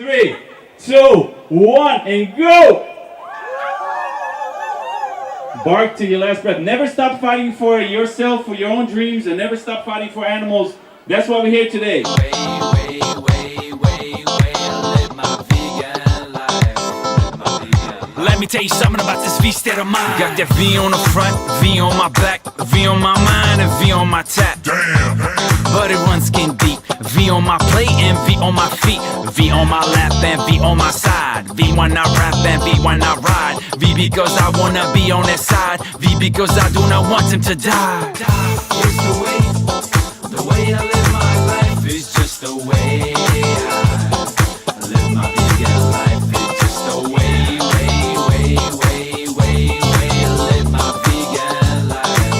3, 2, 1, and go! Bark to your last breath. Never stop fighting for yourself, for your own dreams, and never stop fighting for animals. That's why we're here today. Live my vegan life. Let me tell you something about this V state of mind. Got that V on the front, V on my back, V on my mind, and V on my tap. Damn. But it runs skin deep. V on my plate and V on my feet. V on my lap and V on my side. V when I rap and V when I ride. V because I wanna be on that side. V because I do not want him to die. Here's the way I live my life is just the way I live my vegan life. It's just the way I live my vegan life.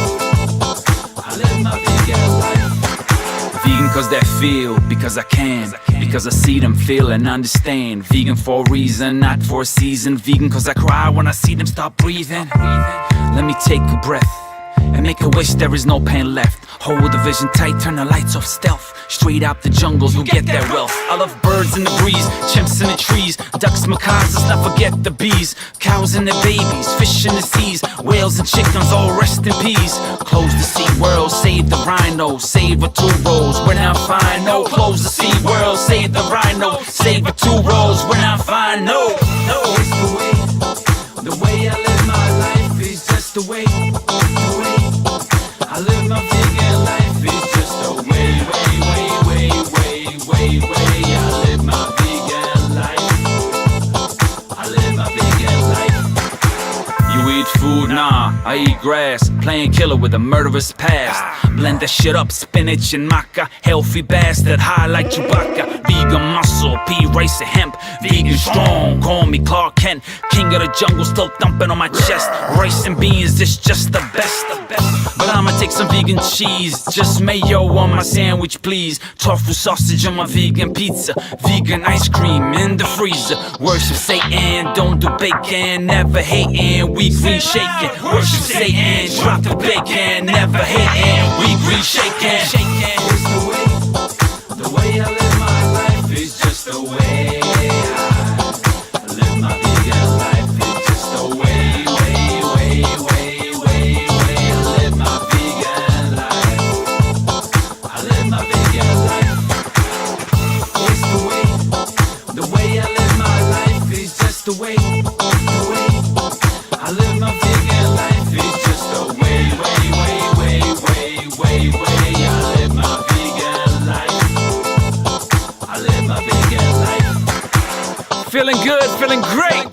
I live my vegan life. Vegan cause that feel, because I can. Because I see them, feel and understand. Vegan for a reason, not for a season. Vegan cause I cry when I see them stop breathing. Let me take a breath and make a wish there is no pain left. Hold the vision tight, turn the lights off stealth. Straight out the jungles, you'll get that wealth. I love birds in the breeze, chimps in the trees, ducks, macaws, let's not forget the bees. Cows and their babies, fish in the seas, whales and chickens, all rest in peace. Close the sea world, save the rhino, save it 2 rows, we're not fine, no. Close the sea world, save the rhino, save it 2 rows, we're not fine, no. It's the way I live my life is just the way I live my vegan life is just the way I live my vegan life. I live my vegan life. You eat food? Nah, I eat grass. Playing killer with a murderous past. Blend that shit up, spinach and maca. Healthy bastard, high like Chewbacca. Vegan muscle, pea, rice and hemp. Vegan strong, call me Clark Kent. King of the jungle, still thumping on my chest. Rice and beans, it's just the best. But I'ma take some vegan cheese. Just mayo on my sandwich, please. Tofu sausage on my vegan pizza. Vegan ice cream in the freezer. Worship Satan, don't do bacon. Never hating, we green shaking. Worship Satan, drop the bacon. Never hating, we green shaking. It's the way I live my life is just the way I live my vegan life. It's just the way I live my vegan life. I live my vegan life. It's the way I live my life is just the way I live my vegan life. It's just the way I live my vegan life. I live my vegan life. Feeling good, feeling great.